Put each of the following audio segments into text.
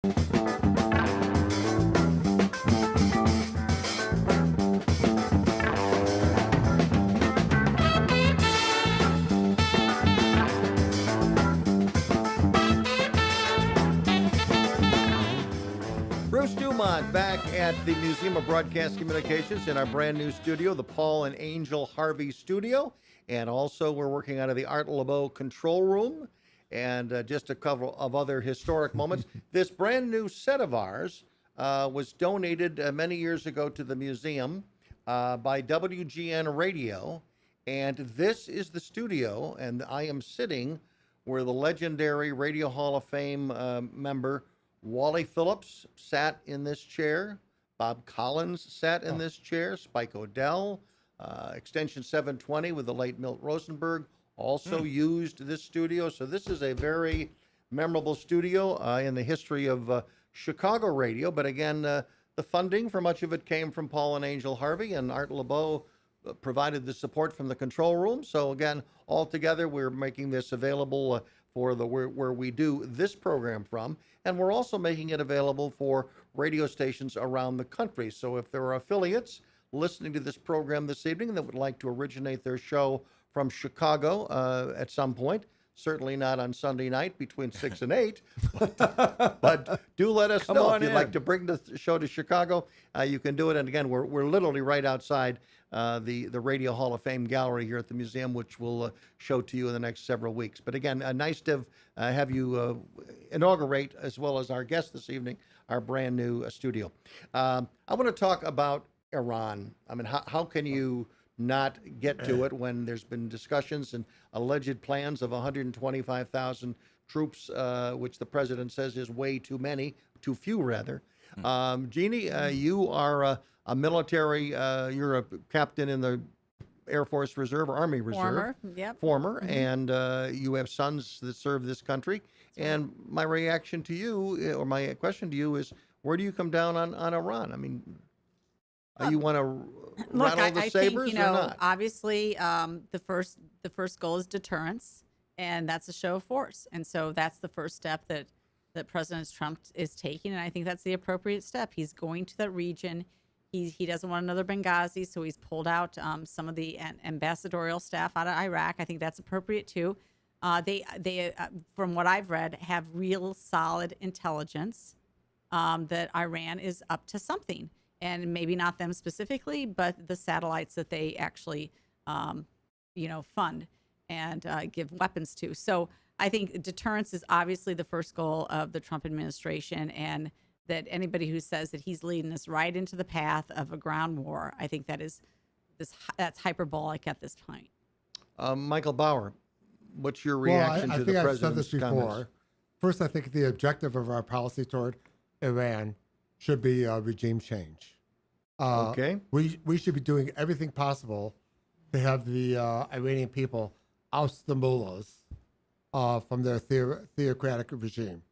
Bruce DuMont back at the Museum of Broadcast Communications in our brand new studio, the Paul and Angel Harvey studio. And also we're working out of the Art LeBeau control room and just a couple of other historic moments. This brand new set of ours was donated many years ago to the museum by WGN Radio. And this is the studio, and I am sitting where the legendary Radio Hall of Fame member Wally Phillips sat in this chair. Bob Collins sat in this chair. Spike O'Dell, Extension 720 with the late Milt Rosenberg, also used this studio. So this is a very memorable studio in the history of Chicago radio. But again, the funding for much of it came from Paul and Angel Harvey, and Art LeBeau provided the support from the control room. So again, all together, we're making this available for the where we do this program from, and we're also making it available for radio stations around the country. So if there are affiliates listening to this program this evening that would like to originate their show from Chicago at some point, certainly not on Sunday night between 6 and 8, but do let us know if you'd like to bring the show to Chicago. You can do it. And again, we're literally right outside the Radio Hall of Fame gallery here at the museum, which we'll show to you in the next several weeks. But again, nice to have you inaugurate, as well as our guest this evening, our brand new studio. I want to talk about Iran. I mean, how can you not get to it when there's been discussions and alleged plans of 125,000 troops, which the president says is way too many, too few rather. Jeannie, you are a military, you're a captain in the Air Force Reserve or Army Reserve. Former, and you have sons that serve this country. And my reaction to you, or my question to you is, where do you come down on Iran? I mean, you want to rattle the sabers think, or not? Obviously, the first goal is deterrence, and that's a show of force. And so that's the first step that President Trump is taking, and I think that's the appropriate step. He's going to that region. He doesn't want another Benghazi, so he's pulled out some of the ambassadorial staff out of Iraq. I think that's appropriate too. They from what I've read, have real solid intelligence that Iran is up to something. And maybe not them specifically, but the satellites that they actually, fund and give weapons to. So I think deterrence is obviously the first goal of the Trump administration, and that anybody who says that he's leading us right into the path of a ground war, I think that's hyperbolic at this point. Michael Bauer, what's your reaction to the president's I've said this before. comments? First, I think the objective of our policy toward Iran should be regime change. Okay. We should be doing everything possible to have the Iranian people oust the mullahs from their theocratic regime.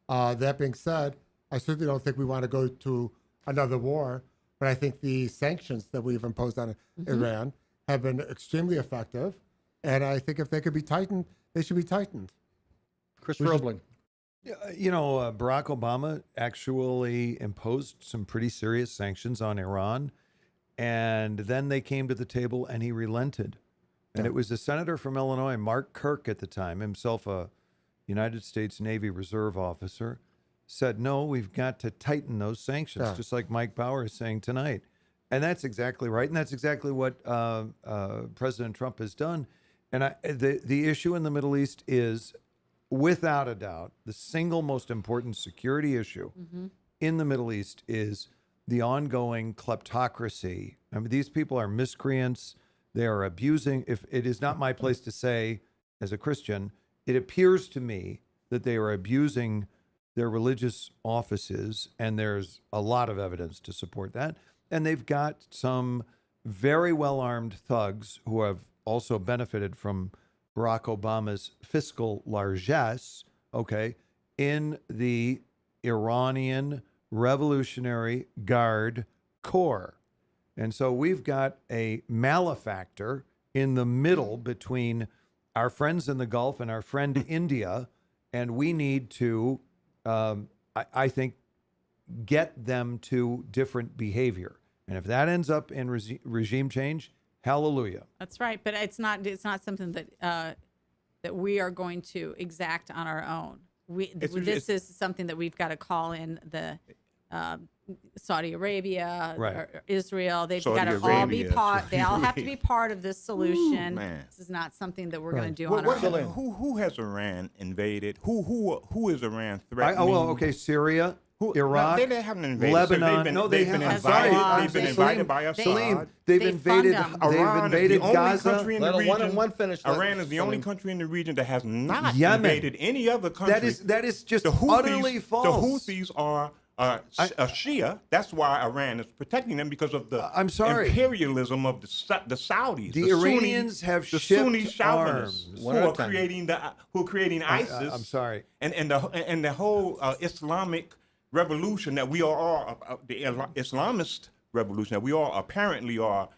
That being said, I certainly don't think we want to go to another war, but I think the sanctions that we've imposed on Iran have been extremely effective, and I think if they could be tightened, they should be tightened. Chris Roebling. Barack Obama actually imposed some pretty serious sanctions on Iran, and then they came to the table and he relented. And it was a senator from Illinois, Mark Kirk at the time, himself a United States Navy Reserve officer, said, no, we've got to tighten those sanctions, just like Mike Bauer is saying tonight. And that's exactly right. And that's exactly what President Trump has done. And the issue in the Middle East is, without a doubt, the single most important security issue in the Middle East is the ongoing kleptocracy. I mean, these people are miscreants. They are abusing. If it is not my place to say, as a Christian, it appears to me that they are abusing their religious offices, and there's a lot of evidence to support that. And they've got some very well-armed thugs who have also benefited from Barack Obama's fiscal largesse, in the Iranian Revolutionary Guard Corps. And so we've got a malefactor in the middle between our friends in the Gulf and our friend India, and we need to I think, get them to different behavior. And if that ends up in regime change, hallelujah. That's right, but it's not something that that we are going to exact on our own. This is something that we've got to call in the Saudi Arabia, Right. or Israel. They've Saudi got to all be Arabia, part. Saudi They all have to Arabia. be part of this solution. man. This is not something that we're Right. going to do on our own. Who has Iran invaded? Who is Iran threatening? Okay, Syria, Iraq, No, they haven't invaded. Lebanon. They've been I'm invited. sorry. They've been Salim, invited by Assad. Salim, they've They invaded. fund them. They've Iran invaded is the only Gaza. country in the Let region. one finish that, Iran is the only Salim. country in the region that has not Yemen. invaded any other country. That is just the Houthis, utterly false. The Houthis are a Shia. That's why Iran is protecting them, because of the I'm sorry. imperialism of the Saudis. The Iranians have the shipped Sunni chauvinists arms. who One at a are time. creating ISIS. I'm sorry. And the whole Islamic revolution that we are the Islamist revolution that we all apparently are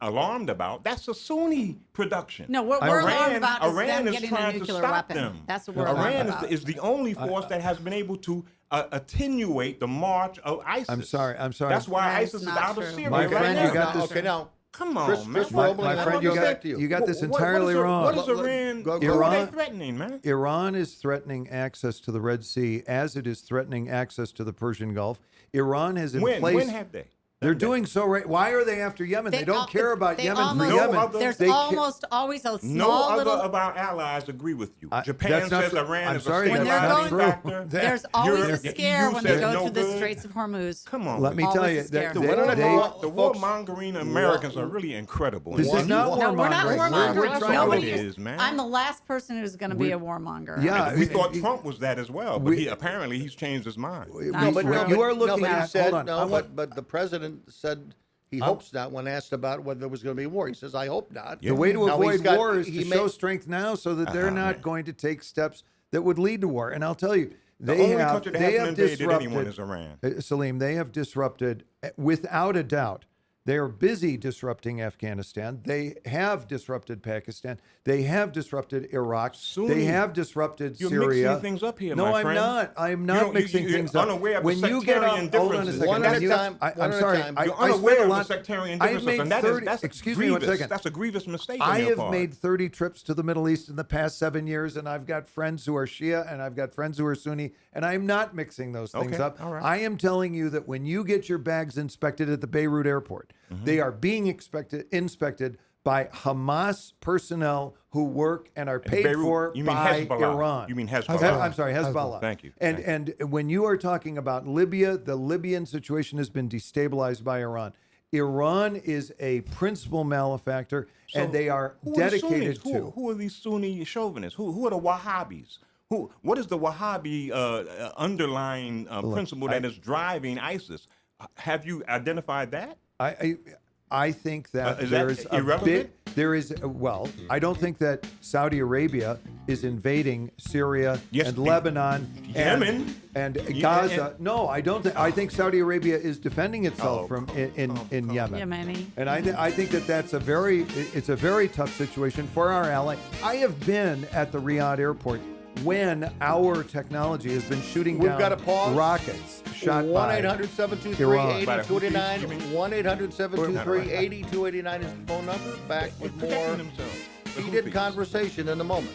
alarmed about. That's a Sunni production. No, what we're alarmed about is Iran them is getting a trying to nuclear stop weapon. them. That's what we're alarmed Iran about. is the only force that has been able to attenuate the march of ISIS. I'm sorry. That's why That's ISIS is not out true. of Syria My right friend, now. you got this. Okay, now, Come on, Chris man. Robles, My I friend, want you to got back to you. you got this What entirely wrong. What is Iran? Go- What go- are they Iran- threatening, man? Iran is threatening access to the Red Sea as it is threatening access to the Persian Gulf. Iran has in place. When have they? They're doing so right. Why are they after Yemen? They don't care about Yemen for No Yemen. other- There's They ca- almost always a No small other little. of our allies agree with you. Japan that's not says true. Iran I'm is sorry, a When that's they're not going, true. factor. there's always You're- a scare you when they said go no through the good. Straits of Hormuz. Come on. Let me Always tell you a scare. that Why don't I they, go- The folks, warmongering Americans are really incredible. this is not No, we're not warmongering. warmongering. We're trying Nobody to- is. It is, man. I'm the last person who's going to be a warmonger. Yeah, We thought Trump was that as well, but apparently he's changed his mind. No, but you are looking but he at. said, hold on. I want- but the president said he hopes not when asked about whether there was going to be a war. He says, I hope not. The way to Now, he's avoid got- war is he to may- show strength now, so that they're not man. going to take steps that would lead to war. And I'll tell you, The they only have country that they hasn't have invaded disrupted. anyone is Iran. Salim, they have disrupted without a doubt. They are busy disrupting Afghanistan. They have disrupted Pakistan. They have disrupted Iraq. Sunni. They have disrupted You're Syria. mixing things up here, no, my I'm friend. not. I'm You not don't- mixing you're things up. unaware of the When you get off, sectarian hold on a differences. second. One at a When you- time, I'm one at a sorry. time. I You're spent unaware a of the lot. sectarian I've differences, made and 30. that's Excuse grievous. me one second. That's a grievous mistake on I your have part. made 30 trips to the Middle East in the past 7 years, and I've got friends who are Shia and I've got friends who are Sunni, and I'm not mixing those things Okay, up. all right. I am telling you that when you get your bags inspected at the Beirut airport, Mm-hmm. they are being inspected by Hamas personnel who work and are paid Beirut, for you mean by Hezbollah. Iran. You mean Hezbollah. I'm sorry, Hezbollah. Thank you. And when you are talking about Libya, the Libyan situation has been destabilized by Iran. Iran is a principal malefactor, and they are Who the dedicated Sunnis? to. Who are these Sunni chauvinists? Who are the Wahhabis? What is the Wahhabi underlying principle that is driving ISIS? Have you identified that? I think that Is that there's a irrelevant? bit. There is well, I don't think that Saudi Arabia is invading Syria Yes, and Lebanon, Yemen. and Yeah, Gaza. and- No, I don't think. I think Saudi Arabia is defending itself Oh, from come in Yemen. Yemeni. And I think that it's a very tough situation for our ally. I have been at the Riyadh airport when our technology has been shooting We've down got to pause. rockets shot by 1-800-723-8289. Iran. 1-800-723-8289 is the phone number. Back with more Protecting themselves. The heated Houthis. conversation in a moment.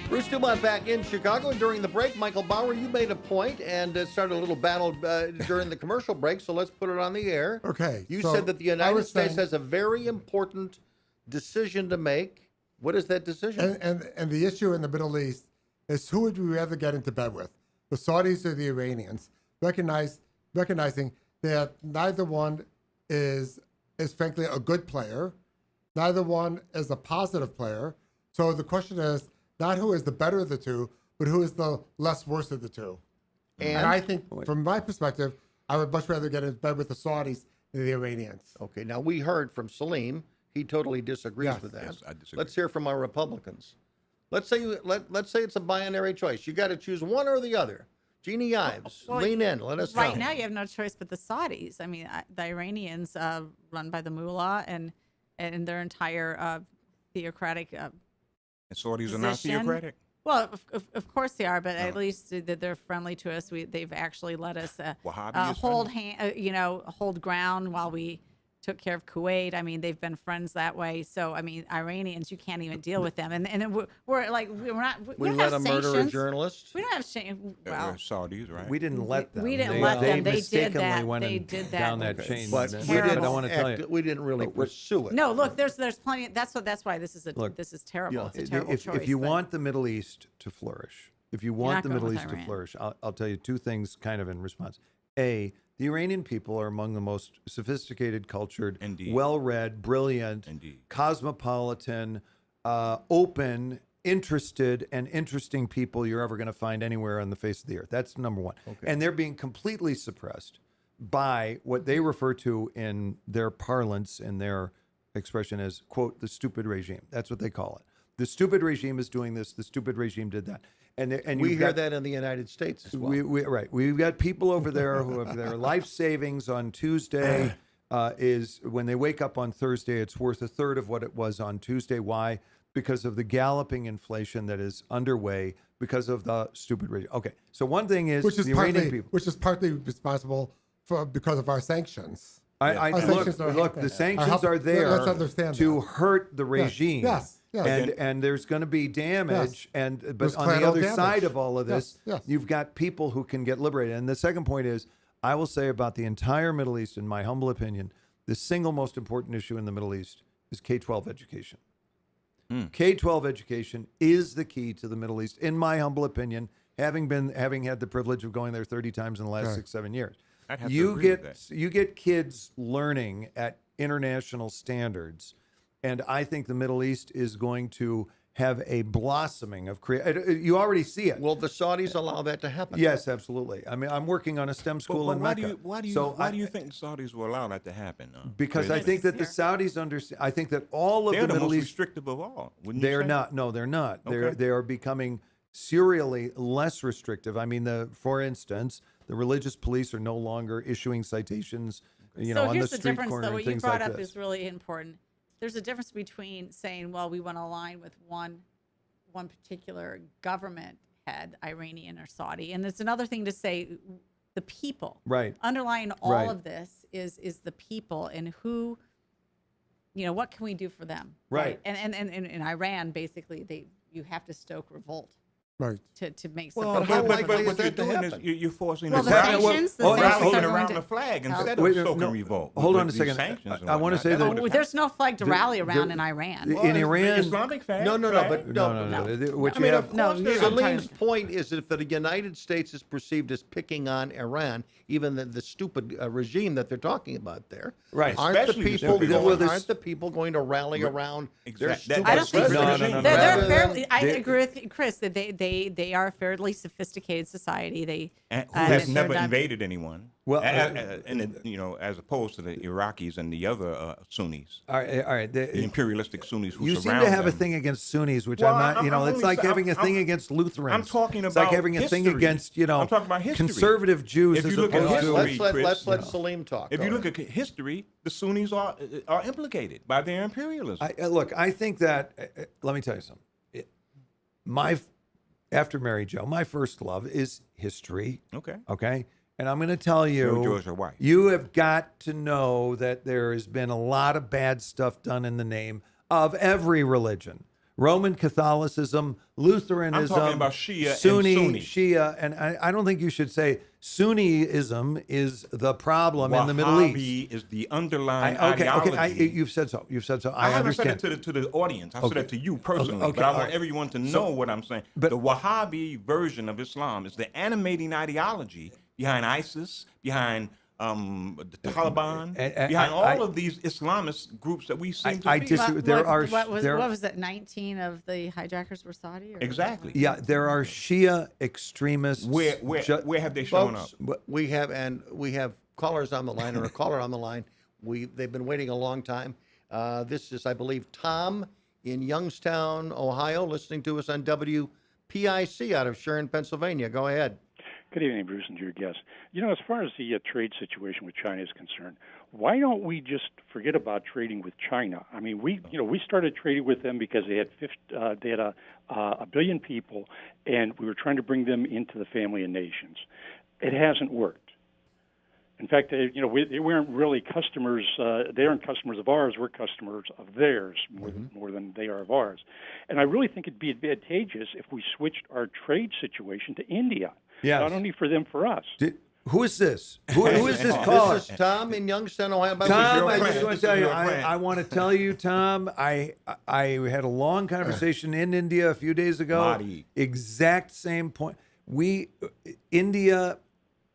Bruce DuMont back in Chicago. And during the break, Michael Bauer, you made a point and started a little battle during the commercial break, so let's put it on the air. Okay, You so said that the I United was States saying- has a very important decision to make. What is that decision? And the issue in the Middle East is who would we rather get into bed with, the Saudis or the Iranians? Recognizing that neither one is frankly a good player, neither one is a positive player. So the question is not who is the better of the two, but who is the less worse of the two. And I think, from my perspective, I would much rather get in bed with the Saudis than the Iranians. Okay, now we heard from Salim he totally disagrees Yes. with that. Yes, I disagree. Let's hear from our Republicans. Let's say let's say it's a binary choice. You got to choose one or the other. Jeannie Ives, Well, lean in. Let us Right know. now, you have no choice but the Saudis. I mean, the Iranians, run by the mullah, and their entire theocratic. And Saudis are not position. theocratic. Well, of course they are, but at least they're friendly to us. They've actually let us Wahhabi is hold friendly? hold ground while we took care of Kuwait. I mean, they've been friends that way. So I mean, Iranians, you can't even deal with them, and we're like we're not. We don't let have a murder a sanctions. journalist. We don't have shame. Well, Saudis, right? We didn't let them. we didn't let them. They did mistakenly that. went They in- did that. down that It's chain. But But we terrible. didn't I want to tell you. we didn't really pursue it. No, look, there's plenty. That's why this is Look, this is terrible. yeah. It's a terrible choice. If you but- want the Middle East to flourish, if you not want the going Middle with East to Iran. flourish, I'll tell you two things kind of in response. A, the Iranian people are among the most sophisticated, cultured, Indeed. well-read, brilliant, Indeed. cosmopolitan, open, interested, and interesting people you're ever going to find anywhere on the face of the earth. That's number one. And they're being completely suppressed by what they refer to in their parlance, in their expression as, quote, the stupid regime. That's what they call it. The stupid regime is doing this. The stupid regime did that. And We you've hear got- that in the United States as well. Right. We've got people over there who have their life savings on Tuesday is when they wake up on Thursday, it's worth a third of what it was on Tuesday. Why? Because of the galloping inflation that is underway because of the stupid regime. Okay. So one thing is which is the Iranian partly people. which is partly responsible for because of our sanctions. I Our sanctions are- look, the sanctions help- are there let's understand to that. hurt the regime. Yes, yes. And there's going to be damage. Yes. And but There's on the collateral other damage. side of all of this, Yes, yes. you've got people who can get liberated. And the second point is, I will say about the entire Middle East, in my humble opinion, the single most important issue in the Middle East is K-12 education. K-12 education is the key to the Middle East, in my humble opinion, having had the privilege of going there 30 times in the last Right. 6-7 years. I'd have to You agree with get that. you get kids learning at international standards, and I think the Middle East is going to have a blossoming of you already see it. Will the Saudis allow that to happen? Yes, absolutely. I mean, I'm working on a STEM school But in why Mecca. do you think the Saudis will allow that to happen? Because I think that the Saudis understand. I think that all of they're the the Middle most East. restrictive of all. Wouldn't you They're say? not. No, they're not. Okay. They are becoming serially less restrictive. I mean, for instance, the religious police are no longer issuing citations, so on here's the the street difference, corner though. and What you things brought like up this. is really important. There's a difference between saying, well, we want to align with one particular government head, Iranian or Saudi, and it's another thing to say the people. Right. Underlying all Right. of this is the people and who, what can we do for them? Right. And in Iran, basically, you have to stoke revolt Right. to make Well, something how happen. likely but is what you're that to doing is happen? you're forcing Well, the the rally- sanctions- the rallying sanctions are going around to the flag help. instead of Wait, stoking no, revolt. hold with on a these second. sanctions and I wanna whatnot. say That's that- what Oh, would there's no flag to the- rally around the- in Iran. the- Well, in it's the Iran- Islamic flag. No, flag. but No. What I you mean, have, of No, course, you're- Salim's point is if the United States is perceived as picking on Iran, even the stupid regime that they're talking about there, Right. aren't the Especially the people stupid regime. Well, this- aren't the people going to rally around their Exact- that- stupid I don't think so. No, president? no, no, They're rather than- fairly. I they- agree with Chris that they are a fairly sophisticated society. They And who and has they're never not- invaded anyone. Well, As opposed to the Iraqis and the other Sunnis, all right. the imperialistic Sunnis who You seem surround to have a them. thing against Sunnis, which Well, I'm not. I'm It's only like sa- having a I'm- thing against Lutherans. I'm talking It's like about having a thing history. against I'm talking about history. conservative Jews If as you look at opposed to. history, Let's let Chris, Salim talk. If Go you ahead. look at history, the Sunnis are implicated by their imperialism. Look, I think that. Let me tell you something. After Mary Jo, my first love is history. Okay. Okay. And I'm going to tell you, Mary Jo is your wife. you have got to know that there has been a lot of bad stuff done in the name of every religion. Roman Catholicism, Lutheranism, I'm talking about Shia and Sunni, Sunni. Shia, and I don't think you should say Sunniism is the problem in the Middle East. Wahhabi is the underlying Okay, ideology. you've said so. You've said so. I haven't understand. said it to the audience. I said Okay. it to you personally. Okay, but I all want right. everyone to know So- what I'm saying. but- The Wahhabi version of Islam is the animating ideology behind ISIS, behind the Taliban, behind all of these Islamist groups that we seem to I be. disagree. There are- what was there- it? 19 of the hijackers were Saudi. Or Exactly. Yeah, there are Shia extremists. Where have they shown up? Folks, we have callers on the line or a caller on the line. They've been waiting a long time. This is, I believe, Tom in Youngstown, Ohio, listening to us on WPIC out of Sharon, Pennsylvania. Go ahead. Good evening, Bruce, and to your guests. As far as the trade situation with China is concerned, why don't we just forget about trading with China? I mean, we started trading with them because they had a billion people, and we were trying to bring them into the family of nations. It hasn't worked. In fact, they weren't really customers. They aren't customers of ours. We're customers of theirs more than they are of ours. And I really think it'd be advantageous if we switched our trade situation to India. Yes. Not only for them, for us. Who is this? Who is this caller? This is Tom in Youngstown, Ohio. Tom, I friend. just want This to tell is you, your friend. I want to tell you, Tom, I had a long conversation in India a few days ago. Mahdi. Exact same point. India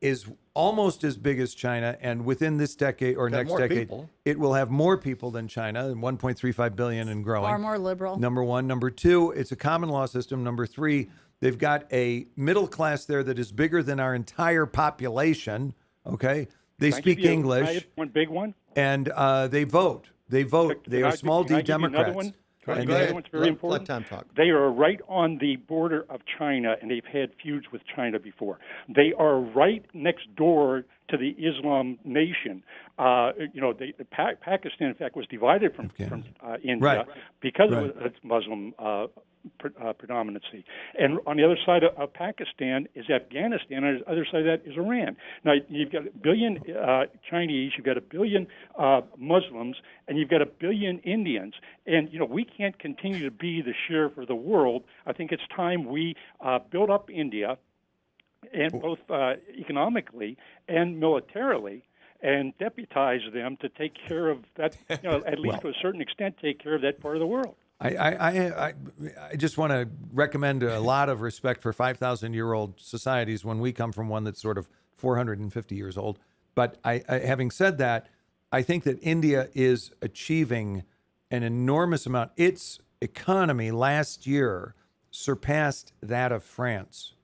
is almost as big as China, and within this decade or Got next more decade, people. it will have more people than China, 1.35 billion and growing. Far more liberal. Number one. Number two, it's a common law system. Number three, they've got a middle class there that is bigger than our entire population. Okay, they Can I speak give you English, one big one. and they vote. They vote. They Can are I- small can I D give you another Democrats. one? Go And ahead. the other one's very important. Let Tom talk. They are right on the border of China, and they've had feuds with China before. They are right next door to the Islam nation. Pakistan, in fact, was divided from India Right. because Right. of its Muslim predominancy. And on the other side of Pakistan is Afghanistan, and on the other side of that is Iran. Now, you've got a billion Chinese, you've got a billion Muslims, and you've got a billion Indians. And, we can't continue to be the sheriff of the world. I think it's time we build up India, and both economically and militarily, and deputize them to take care of that, at least to a certain extent, take care of that part of the world. I just want to recommend a lot of respect for 5,000-year-old societies when we come from one that's sort of 450 years old. But having said that, I think that India is achieving an enormous amount. Its economy last year surpassed that of France.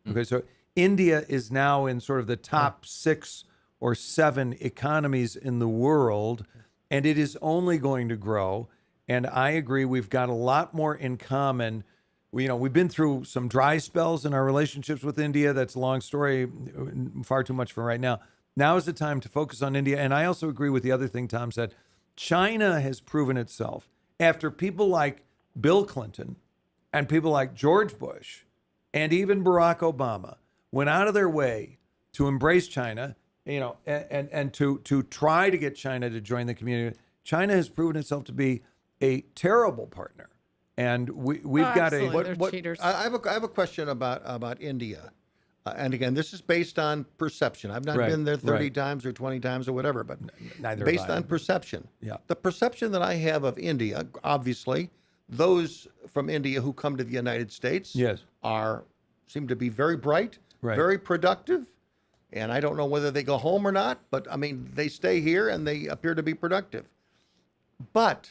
Okay, so India is now in sort of the top 6 or 7 economies in the world, and it is only going to grow. And I agree, we've got a lot more in common. We've been through some dry spells in our relationships with India. That's a long story, far too much for right now. Now is the time to focus on India. And I also agree with the other thing Tom said. China has proven itself after people like Bill Clinton and people like George Bush and even Barack Obama went out of their way to embrace China, and to try to get China to join the community. China has proven itself to be a terrible partner, and we've got absolutely. They're cheaters. I have a question about India, and again, this is based on perception. I've not Right, been there 30 right. times or 20 times or whatever, but neither based have I. on perception. Yeah. The perception that I have of India, obviously, those from India who come to the United States, Yes. seem to be very bright, Right. very productive. And I don't know whether they go home or not, but I mean, they stay here and they appear to be productive. But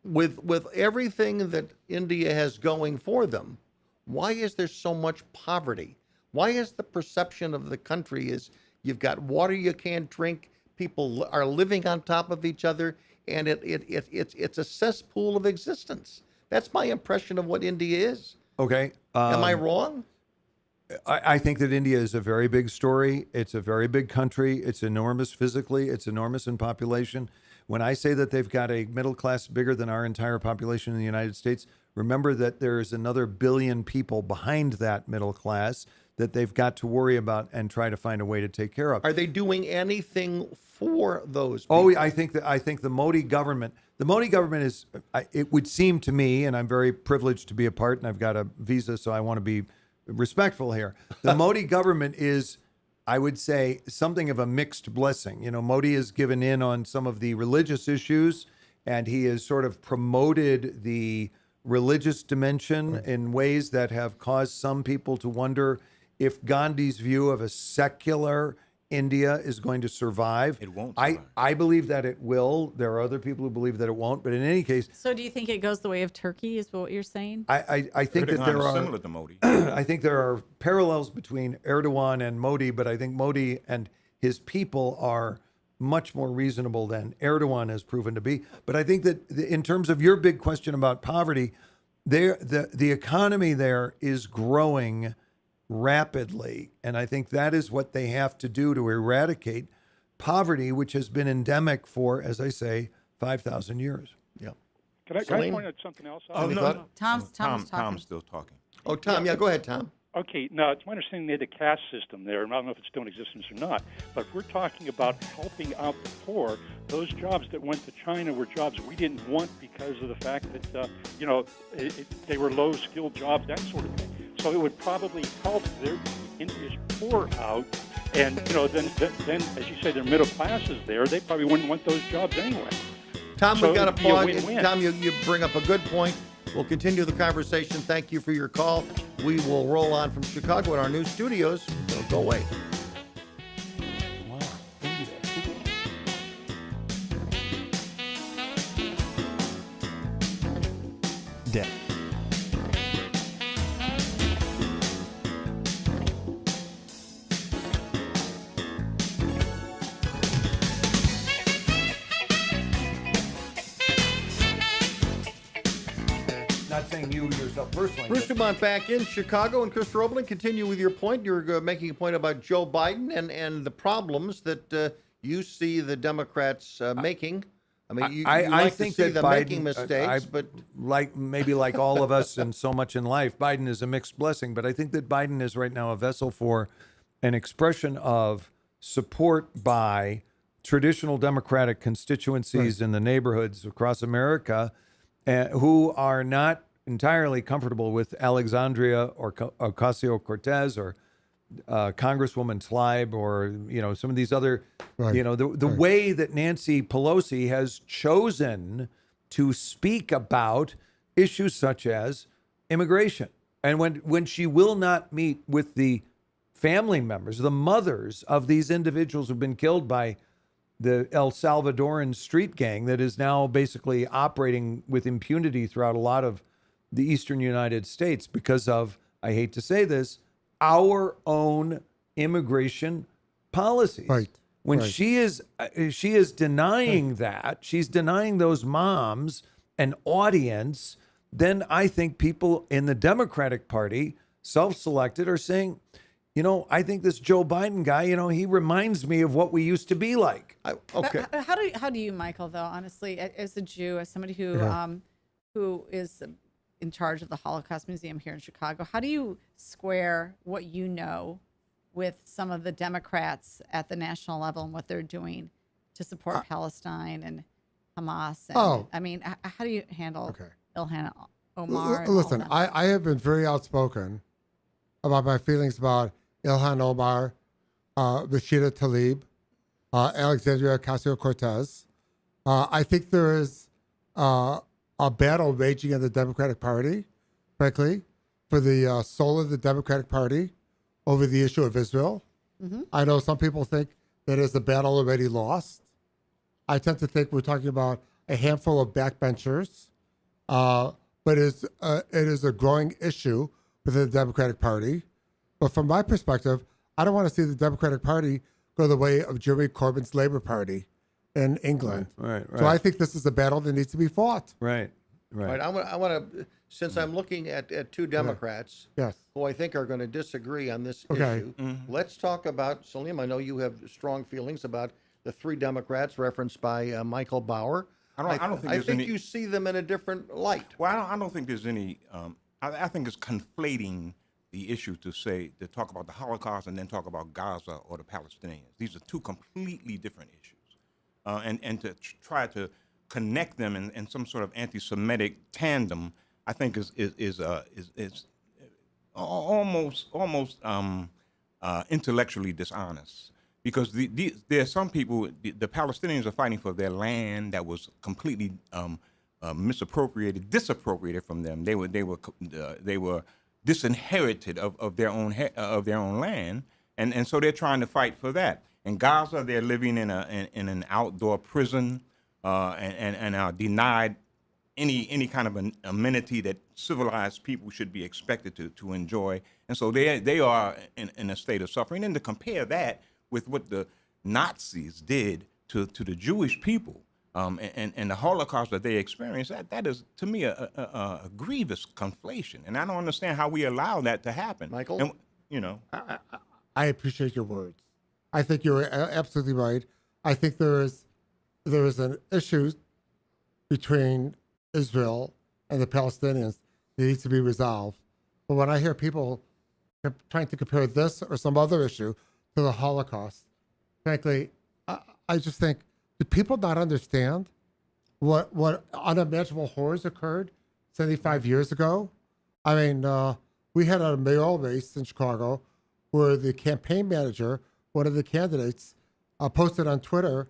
with everything that India has going for them, why is there so much poverty? Why is the perception of the country is you've got water you can't drink, people are living on top of each other, and it's a cesspool of existence. That's my impression of what India is. Okay. Am I wrong? I think that India is a very big story. It's a very big country. It's enormous physically. It's enormous in population. When I say that they've got a middle class bigger than our entire population in the United States, remember that there's another billion people behind that middle class that they've got to worry about and try to find a way to take care of. Are they doing anything for those people? Oh, I think the Modi government. The Modi government is. It would seem to me, and I'm very privileged to be a part, and I've got a visa, so I want to be respectful here. The Modi government is, I would say, something of a mixed blessing. Modi has given in on some of the religious issues, and he has sort of promoted the religious dimension in ways that have caused some people to wonder if Gandhi's view of a secular India is going to survive. It won't I survive. believe that it will. There are other people who believe that it won't. But in any case, So do you think it goes the way of Turkey is what you're saying? I think that Erdogan there is are similar to Modi. I think there are parallels between Erdogan and Modi, but I think Modi and his people are much more reasonable than Erdogan has proven to be. But I think that in terms of your big question about poverty, the economy there is growing rapidly. And I think that is what they have to do to eradicate poverty, which has been endemic for, as I say, 5,000 years. Yeah. Can I Celine? point out something else? Oh, Any no, thought? no. Tom's talking. Tom's still talking. Oh, Tom, yeah, go ahead, Tom. Okay, now it's my understanding they had a caste system there, and I don't know if it still in existence or not, but we're talking about helping out the poor. Those jobs that went to China were jobs we didn't want because of the fact that, they were low-skilled jobs, that sort of thing. So it would probably help their India's poor out, and, then, as you say, their middle classes there, they probably wouldn't want those jobs anyway. Tom, So we got to it'd be a pause. win-win. Tom, you bring up a good point. We'll continue the conversation. Thank you for your call. We will roll on from Chicago in our new studios. Don't go away. Wow. India. Debt. Not saying you yourself personally. Bruce but- DuMont back in Chicago. And Chris Roblin, continue with your point. You're making a point about Joe Biden and the problems that you see the Democrats making. I mean, you I like think to see that them Biden, making mistakes, but maybe like all of us and so much in life, Biden is a mixed blessing. But I think that Biden is right now a vessel for an expression of support by traditional Democratic constituencies in the neighborhoods across America who are not entirely comfortable with Alexandria or Ocasio-Cortez or Congresswoman Tlaib or, some of these other, the way that Nancy Pelosi has chosen to speak about issues such as immigration. And when she will not meet with the family members, the mothers of these individuals who've been killed by the El Salvadoran street gang that is now basically operating with impunity throughout a lot of the eastern United States because of, I hate to say this, our own immigration policies. Right. When right. she is denying that, she's denying those moms an audience, then I think people in the Democratic Party, self-selected, are saying, I think this Joe Biden guy, he reminds me of what we used to be like. okay. But how do you, Michael, though, honestly, as a Jew, as somebody who is in charge of the Holocaust Museum here in Chicago, how do you square what you know with some of the Democrats at the national level and what they're doing to support Palestine and Hamas? And, I mean, how do you handle Ilhan Omar? and all Listen, them? I have been very outspoken about my feelings about Ilhan Omar, Rashida Tlaib, Alexandria Ocasio-Cortez. I think there is a battle raging in the Democratic Party, frankly, for the soul of the Democratic Party over the issue of Israel. Mm-hmm. I know some people think that is a battle already lost. I tend to think we're talking about a handful of backbenchers, but it is a growing issue within the Democratic Party. But from my perspective, I don't want to see the Democratic Party go the way of Jeremy Corbyn's Labour Party in England. Right. So I think this is a battle that needs to be fought. Right. All right, I want to, since I'm looking at two Democrats Yes. who I think are going to disagree on this Okay. issue, let's talk about, Salim, I know you have strong feelings about the three Democrats referenced by Michael Bauer. I don't think I there's think any- you see them in a different light. Well, I don't think there's any. I think it's conflating the issue to talk about the Holocaust and then talk about Gaza or the Palestinians. These are two completely different issues, and to try to connect them in some sort of anti-Semitic tandem, I think is almost intellectually dishonest. Because there are some people, the Palestinians are fighting for their land that was completely disappropriated from them. They were disinherited of their own land, and so they're trying to fight for that. In Gaza, they're living in an outdoor prison and are denied any kind of an amenity that civilized people should be expected to enjoy, and so they are in a state of suffering. And to compare that with what the Nazis did to the Jewish people and the Holocaust that they experienced, that is to me a grievous conflation, and I don't understand how we allow that to happen. Michael? And, you know, I appreciate your words. I think you're absolutely right. I think there is an issue between Israel and the Palestinians that needs to be resolved. But when I hear people trying to compare this or some other issue to the Holocaust, frankly, I just think, do people not understand what unimaginable horrors occurred 75 years ago? I mean, we had a mayoral race in Chicago where the campaign manager, one of the candidates, posted on Twitter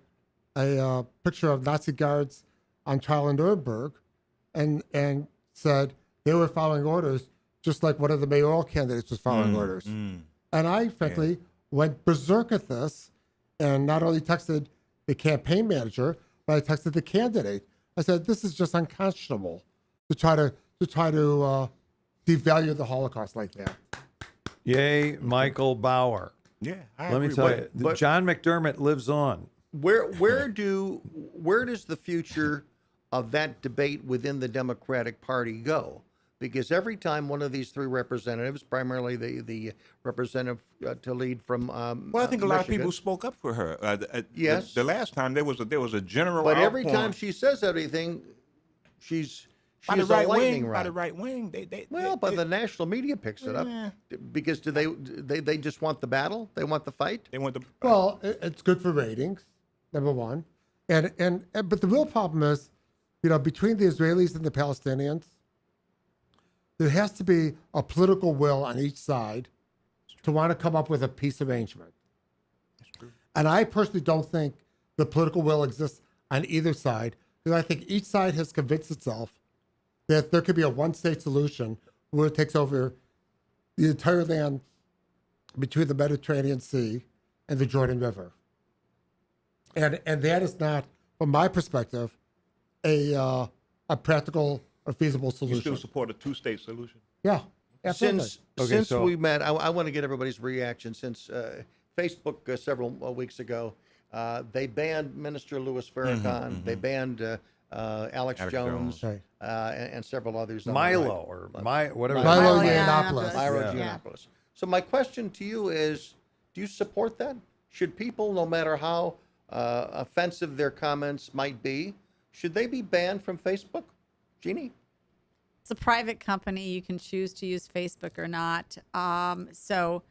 a picture of Nazi guards on trial in Nuremberg and said they were following orders just like one of the mayoral candidates was following orders. And I, frankly, went berserk at this and not only texted the campaign manager, but I texted the candidate. I said, this is just unconscionable to try to devalue the Holocaust like that. Yay, Michael Bauer. yeah, I Let me agree. tell But- you, but- John McDermott lives on. Where does the future of that debate within the Democratic Party go? Because every time one of these three representatives, primarily the representative to lead from Well, I think a lot of Michigan, people spoke up for her. Yes. The last time there was a general. but every outpouring time she says anything, she's by the a right lightning wing, rod. by the right wing, But the national media picks it up because do they just want the battle? They want the fight. they want the. Well, it's good for ratings, number one. But the real problem is, between the Israelis and the Palestinians, there has to be a political will on each side to want to come up with a peace arrangement. And I personally don't think the political will exists on either side, because I think each side has convinced itself that there could be a one-state solution where it takes over the entire land between the Mediterranean Sea and the Jordan River. And that is not, from my perspective, a practical or feasible You solution. still support a two-state solution? Yeah, absolutely. Since so- we met, I want to get everybody's reaction. Since Facebook several weeks ago, they banned Minister Louis Farrakhan. They banned Alex Jones, Right. and several others. on the Milo right. or whatever. Milo his name is. Yiannopoulos. Ira Yeah. Giannopoulos. So my question to you is, do you support that? Should people, no matter how offensive their comments might be, should they be banned from Facebook? Jeannie? It's a private company. You can choose to use Facebook or not. So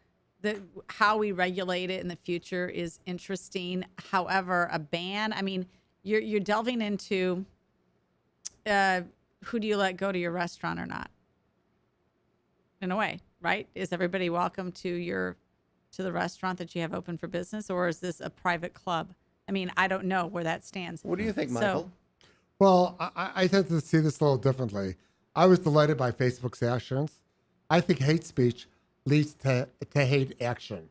how we regulate it in the future is interesting. However, a ban, I mean, you're delving into who do you let go to your restaurant or not? In a way, right? Is everybody welcome to the restaurant that you have open for business, or is this a private club? I mean, I don't know where that stands. What do you think, So- Michael? Well, I tend to see this a little differently. I was delighted by Facebook's actions. I think hate speech leads to hate action.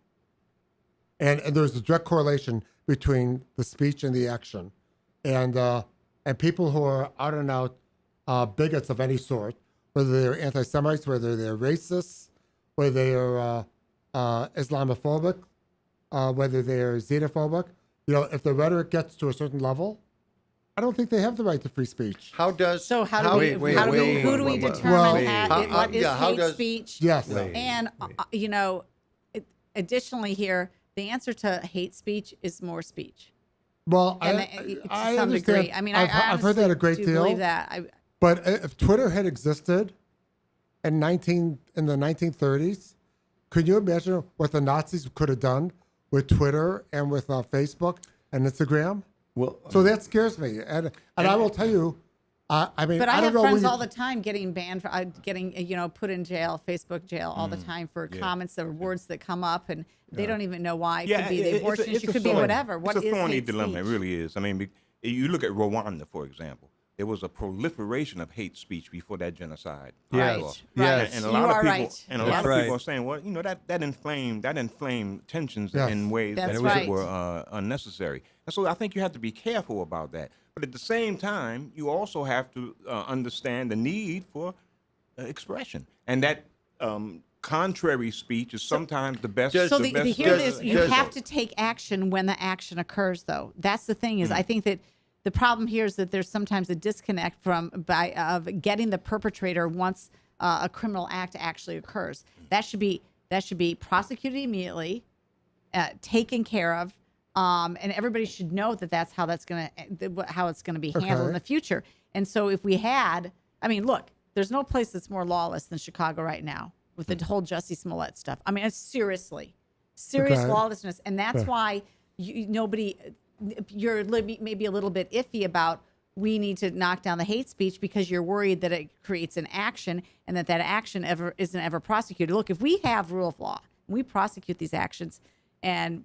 And there's a direct correlation between the speech and the action. And people who are out and out bigots of any sort, whether they're anti-Semites, whether they're racists, whether they're Islamophobic, whether they're xenophobic, if the rhetoric gets to a certain level, I don't think they have the right to free speech. How does So how do we, wait, how do we, wait, who do we wait, determine wait. what is Yeah, how hate does- speech? Yes. Wait. And additionally here, the answer to hate speech is more speech. Well, And I to I some understand. degree, I mean, I've heard that a great do deal. believe that. But if Twitter had existed in the 1930s, could you imagine what the Nazis could have done with Twitter and with Facebook and Instagram? Well, So that scares me, and I will tell you, I mean, But I I don't have know friends when you- all the time getting banned for getting put in jail, Facebook jail all the time for comments or words that come up, and they don't even know why. It could be the abortion issue, could be whatever. What it's is a thorny hate dilemma. speech? It really is. I mean, you look at Rwanda, for example. There was a proliferation of hate speech before that genocide. Right, Sure. right. Yes. And a You lot of are people, right. and a Yes. lot of Right. people are saying, well, that inflamed tensions Yes. in ways That's that right. were unnecessary. And so I think you have to be careful about that. But at the same time, you also have to understand the need for expression, and that contrary speech is sometimes the best. Just- So the the best here just- you just- have to take action when the action occurs, though. That's the thing is, I think that the problem here is that there's sometimes a disconnect of getting the perpetrator once a criminal act actually occurs. That should be prosecuted immediately, taken care of, and everybody should know that that's how it's going to be handled in the future. And so if we had, I mean, look, there's no place that's more lawless than Chicago right now with the whole Jussie Smollett stuff. I mean, it's serious lawlessness, and that's why you're maybe a little bit iffy about we need to knock down the hate speech because you're worried that it creates an action and that action isn't ever prosecuted. Look, if we have rule of law, we prosecute these actions, and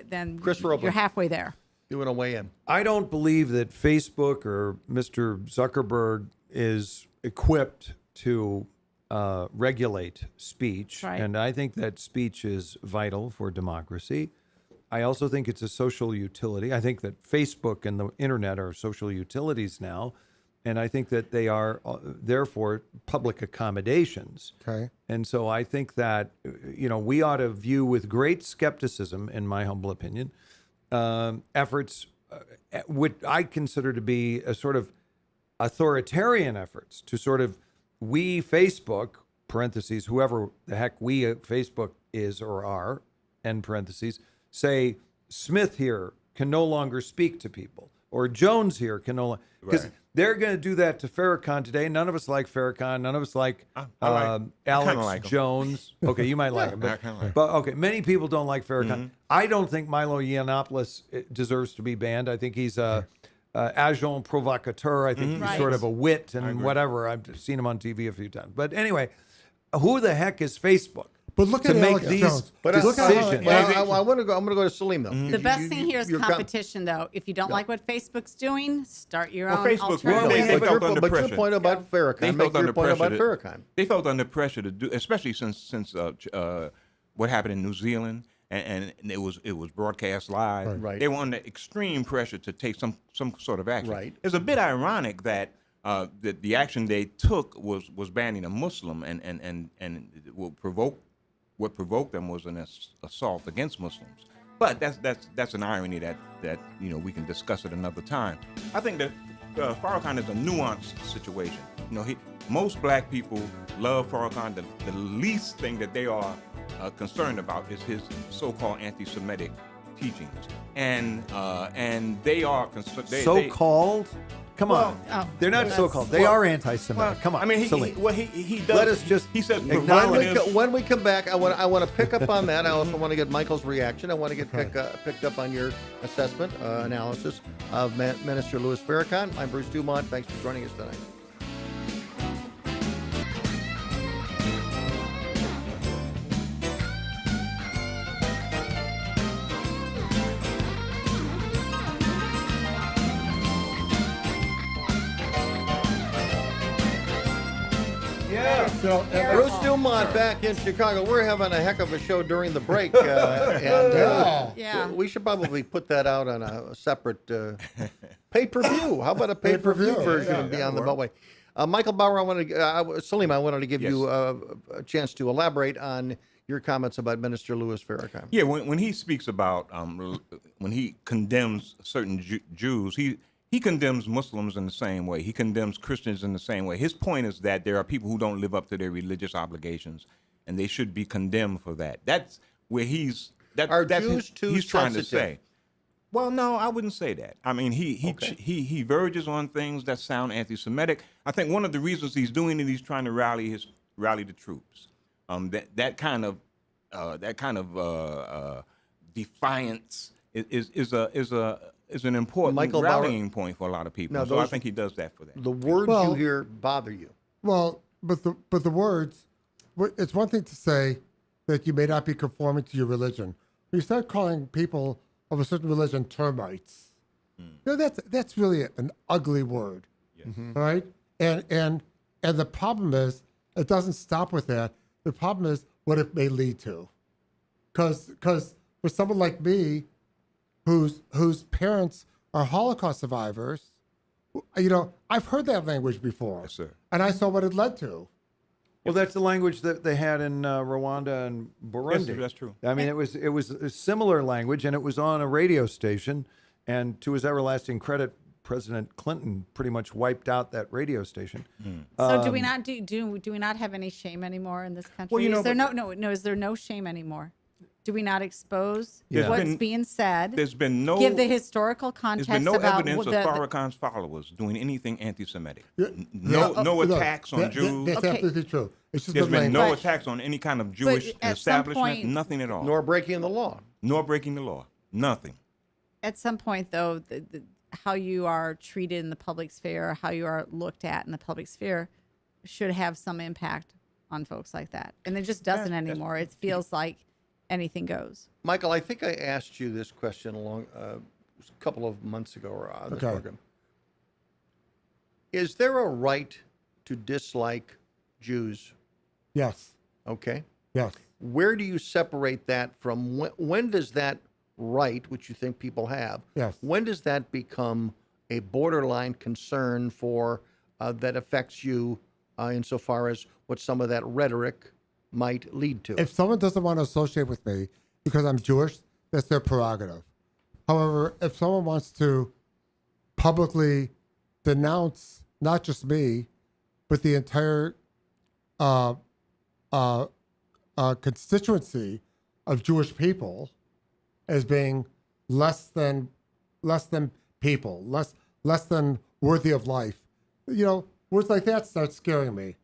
then Chris Robles. you're halfway there. You want to weigh in? I don't believe that Facebook or Mr. Zuckerberg is equipped to regulate speech. Right. And I think that speech is vital for democracy. I also think it's a social utility. I think that Facebook and the internet are social utilities now. And I think that they are, therefore, public accommodations. Okay. And so I think that, we ought to view with great skepticism, in my humble opinion, efforts, what I consider to be a sort of authoritarian efforts to sort of Facebook, parentheses, whoever the heck Facebook is or are, end parentheses, say Smith here can no longer speak to people, or Jones here can no longer, because they're going to do that to Farrakhan today. None of us like Farrakhan. None of us like Alex like him. Jones. Okay, you might like him, I kinda like him. but okay, many people don't like Farrakhan. I don't think Milo Yiannopoulos deserves to be banned. I think he's a agent provocateur. I think he's Right. sort of a wit and whatever. I've seen him on TV a few times. But anyway, who the heck is Facebook? But look to at make Alex these Jones. But decisions. I want to go. I'm going to go to Salim though. The best thing here is Your com- competition, though. If you don't like what Facebook's doing, start your own Facebook, Well, alternative. they but felt your, under but your pressure. point about Farrakhan. They Make felt your under point about pressure. Farrakhan. They felt under pressure to do, especially since what happened in New Zealand, and it was broadcast live. Right. They were under extreme pressure to take some sort of action. Right. It's a bit ironic that the action they took was banning a Muslim, and it will provoke. What provoked them was an assault against Muslims. But that's an irony that we can discuss at another time. I think that Farrakhan is a nuanced situation. Most black people love Farrakhan. The least thing that they are concerned about is his so-called anti-Semitic teachings, and they are concerned. So-called? Come on. Oh, They're not that's- so-called. They are anti-Semitic. Come on. I mean, Salim. he does. Let us just he says acknowledge- When we come back, I want to pick up on that. I also want to get Michael's reaction. I want to get picked up on your assessment, analysis of Minister Louis Farrakhan. I'm Bruce DuMont. Thanks for joining us tonight. So, Bruce DuMont back in Chicago. We're having a heck of a show during the break, Yeah. we should probably put that out on a separate pay-per-view. How about a pay-per-view Pay-per-view, version yeah, of Beyond the Beltway? Michael Bauer, Salim, I wanted to give Yes. you a chance to elaborate on your comments about Minister Louis Farrakhan. Yeah, when he speaks about when he condemns certain Jews, he condemns Muslims in the same way. He condemns Christians in the same way. His point is that there are people who don't live up to their religious obligations, and they should be condemned for that. That's where Are that's Jews too he's trying to sensitive? say. Well, no, I wouldn't say that. I mean, he verges on things that sound anti-Semitic. I think one of the reasons he's doing it, he's trying to rally the troops. That kind of defiance is an important Michael Bauer- rallying point for a lot of people. Now, So I those- think he does that for that. The words you Well- hear bother you. well, but the words, it's one thing to say that you may not be conforming to your religion. When you start calling people of a certain religion termites, that's really an ugly word. All right? And the problem is, it doesn't stop with that. The problem is what it may lead to. Because for someone like me, whose parents are Holocaust survivors, I've heard that language before. Yes, sir. And I saw what it led to. Well, that's the language that they had in Rwanda and Burundi. That's true. I mean, it was a similar language, and it was on a radio station. And to his everlasting credit, President Clinton pretty much wiped out that radio station. So do we not do we not have any shame anymore in this country? Well, you know, is there is there no shame anymore? Do we not expose Yeah. what's been- being said? There's been no give the historical there's context been no about evidence of the Farrakhan's followers doing anything anti-Semitic. Yeah, No look, attacks on Jews. That's Okay. absolutely true. It's just There's the been language. no attacks on any kind of Jewish at some establishment. point- Nothing at all. Nor breaking the law. Nor breaking the law. Nothing. at some point, though, how you are treated in the public sphere, how you are looked at in the public sphere, should have some impact on folks like that. And it just doesn't anymore. It feels like anything goes. Michael, I think I asked you this question a couple of months ago on this Okay. program. Is there a right to dislike Jews? Yes. Okay. Yes. Where do you separate that from when does that right, which you think people have, Yes. when does that become a borderline concern for that affects you insofar as what some of that rhetoric might lead to? If someone doesn't want to associate with me because I'm Jewish, that's their prerogative. However, if someone wants to publicly denounce not just me, but the entire constituency of Jewish people as being less than people, less than worthy of life, words like that start scaring me.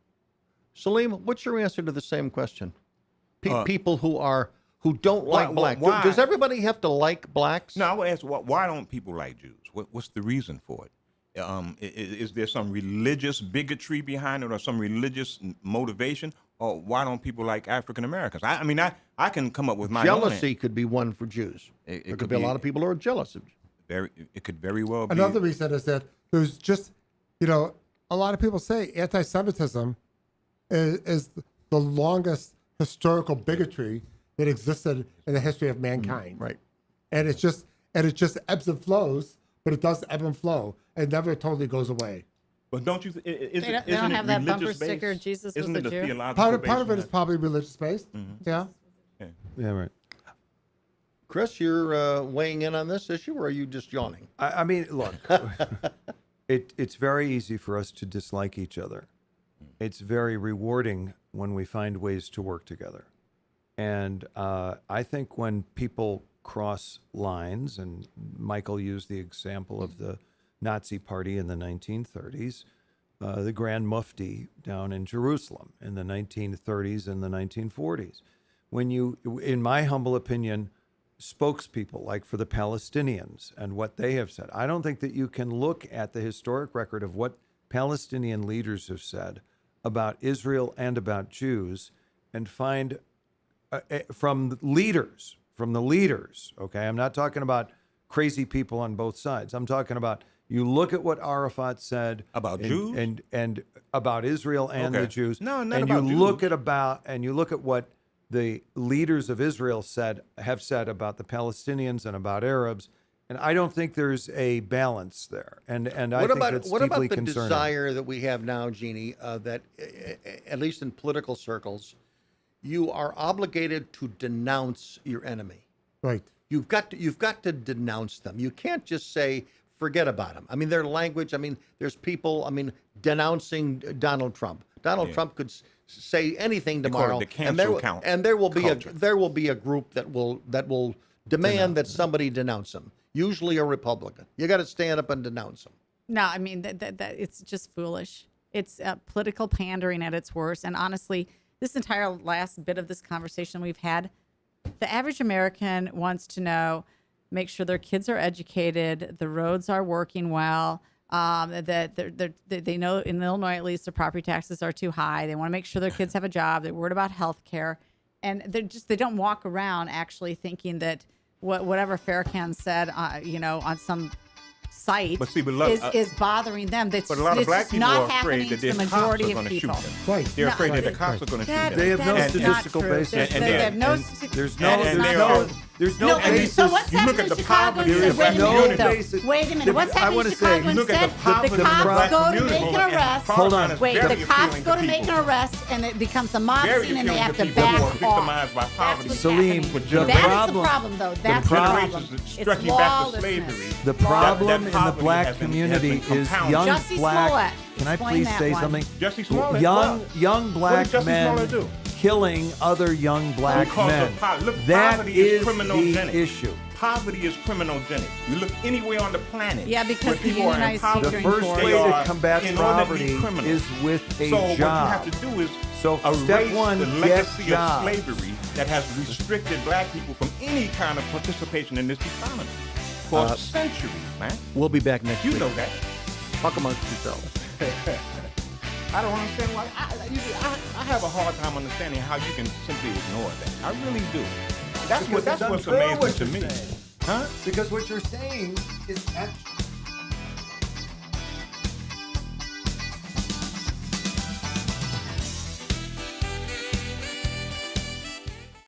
Salim, what's your answer to the same question? People who don't like black. why? Does everybody have to like blacks? No, I would ask, why don't people like Jews? What's the reason for it? Is there some religious bigotry behind it or some religious motivation? Or why don't people like African Americans? I mean, I can come up with my Jealousy own. could be one for Jews. It There could could be a be- lot of people who are jealous of It could very well be. Another reason is that there's just, a lot of people say anti-Semitism is the longest historical bigotry that existed in the history of mankind. right. And it just ebbs and flows, but it does ebb and flow. It never totally goes away. But don't you? They don't have that bumper sticker, Jesus was Isn't a it Jew? theological Part of it base is probably religious based. Yeah. Yeah, right. Chris, you're weighing in on this issue, or are you just yawning? I mean, look, it's very easy for us to dislike each other. It's very rewarding when we find ways to work together. And I think when people cross lines, and Michael used the example of the Nazi Party in the 1930s, the Grand Mufti down in Jerusalem in the 1930s and the 1940s. When you, in my humble opinion, spokespeople like for the Palestinians and what they have said, I don't think that you can look at the historic record of what Palestinian leaders have said about Israel and about Jews and find from the leaders, okay? I'm not talking about crazy people on both sides. I'm talking about you look at what Arafat said About and, Jews? and about Israel and Okay. the Jews. No, not and about you look Jews. at you look at what the leaders of Israel have said about the Palestinians and about Arabs, and I don't think there's a balance there. And I think that's what deeply about the concerning. desire that we have now, Jeannie, that at least in political circles, you are obligated to denounce your enemy. Right. You've got to denounce them. You can't just say forget about them. I mean, their language. I mean, there's people. I mean, denouncing Donald Trump. Donald Trump could say anything call it tomorrow, the and there will be culture. a group that will demand that somebody denounce him. Usually a Republican. You got to stand up and denounce them. No, I mean that it's just foolish. It's political pandering at its worst. And honestly, this entire last bit of this conversation we've had, the average American wants to know, make sure their kids are educated, the roads are working well, that they know in Illinois at least the property taxes are too high. They want to make sure their kids have a job. They're worried about health care, and they don't walk around actually thinking that whatever Farrakhan said, on some site But see, but look, is bothering them. That's But a lot of it's black just people not are afraid happening that to the their cops majority are of going to shoot people. them. Right. They're afraid that the Right. cops are going to shoot That them. They have no is not statistical true. basis. They And have no there's no that is and not they true. are There's No, no and basis. so what's you look happening at in the Chicago poverty instead? of Wait a the minute, community. though. Wait a minute. What's I happening wanna in Chicago say- You look at instead? the poverty The of cops black go to community make an and arrest. Hold on. is Wait, very the cops appealing go to people. make an arrest, and it becomes a mob Very scene, and they appealing have to to people who back are off. victimized by That's poverty. what's Salim, happening. the That is problem- the problem, though. That's the generations problem. stretching It's back to lawlessness. slavery. The That problem in the poverty black has been community is compounded. young Jussie black. Smollett, Can I explain please that say one. something? Jussie Smollett, Young what? young black Jussie men Smollett do? killing other young black Because men. of look, That poverty is is the criminogenic. issue. Poverty is criminogenic. You look anywhere on the planet. Yeah, because where the people are in unionized poverty, The Tutoring first force. way they to are combat inordinately poverty criminal. is with a So what you job. have to do is So step erase one, the get legacy of jobs. slavery that has restricted black people from any kind of participation in this economy for centuries, man. We'll be back next You week. know that. Talk amongst yourselves. I don't understand why. I have a hard time understanding how you can simply ignore that. I really do. That's Because what's it's unfair amazing what to you're me. saying. Huh? Because what you're saying is actually